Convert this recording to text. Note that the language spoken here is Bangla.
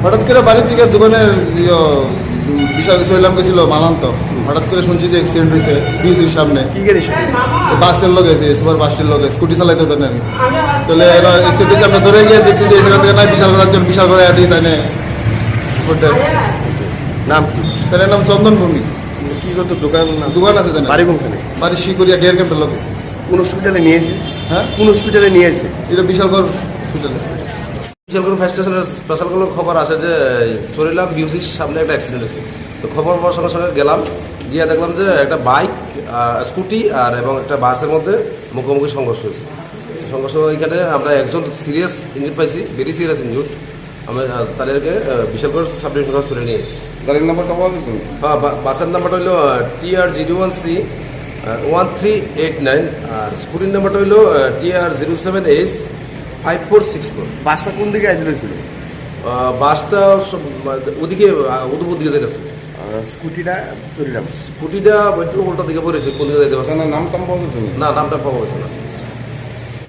হঠাৎ করে বাড়ির দিকে দোকানের বিশাল শৈলাম গেছিল মালান্ত, হঠাৎ করে শুনছি যে অ্যাক্সিডেন্ট হয়েছে বিউসির সামনে। কি গাড়ি সাথে? বাসের লোক এসে সুপার বাসের লোক স্কুটি চালাইতে হতো না আমি, তাহলে এরা অ্যাক্সিডেন্ট সামনে ধরে গিয়ে দেখছি যে এখান থেকে নাই বিশাল করে একজন বিশাল করে দিই তাই নাম কি? তার নাম চন্দন ভূমি। কি করতো? দোকান না? দোকান আছে তাই বাড়ি কোনখানে? বাড়ি শিকরিয়া ডিয়ার ক্যাম্পের লোক। কোন হসপিটালে নিয়ে এসে? হ্যাঁ, কোন হসপিটালে নিয়ে এসে? এটা বিশালগড় হসপিটালে। বিশালগড় ফায়ার স্টেশনের স্পেশালগুলো খবর আসে যে চরিলাম বিউসির সামনে একটা অ্যাক্সিডেন্ট হয়েছে। তো খবর পাওয়ার সঙ্গে সঙ্গে গেলাম, গিয়ে দেখলাম যে একটা বাইক, স্কুটি আর এবং একটা বাসের মধ্যে মুখোমুখি সংঘর্ষ হয়েছে। সংঘর্ষ এখানে আমরা একজন সিরিয়াস ইঞ্জুর পাইছি, ভেরি সিরিয়াস ইঞ্জুর। আমরা তাদেরকে বিশালগড় সাব ডিভিশন হসপিটালে নিয়ে এসেছি। গাড়ির নাম্বারটা পাওয়া গেছে? হ্যাঁ, বাসের নাম্বারটা হইলো TR01C 1389 আর স্কুটির নাম্বারটা হইলো TR07S 5464। বাসটা কোন দিকে আসছিল? বাসটা ওদিকে উদুপুর দিকে যেতেছে, স্কুটিটা চলিলাম। স্কুটিটা একটু উল্টা দিকে পড়েছে, কোন দিকে যেতে পারছে নাম পাওয়া গেছে? না, নামটা পাওয়া গেছে না।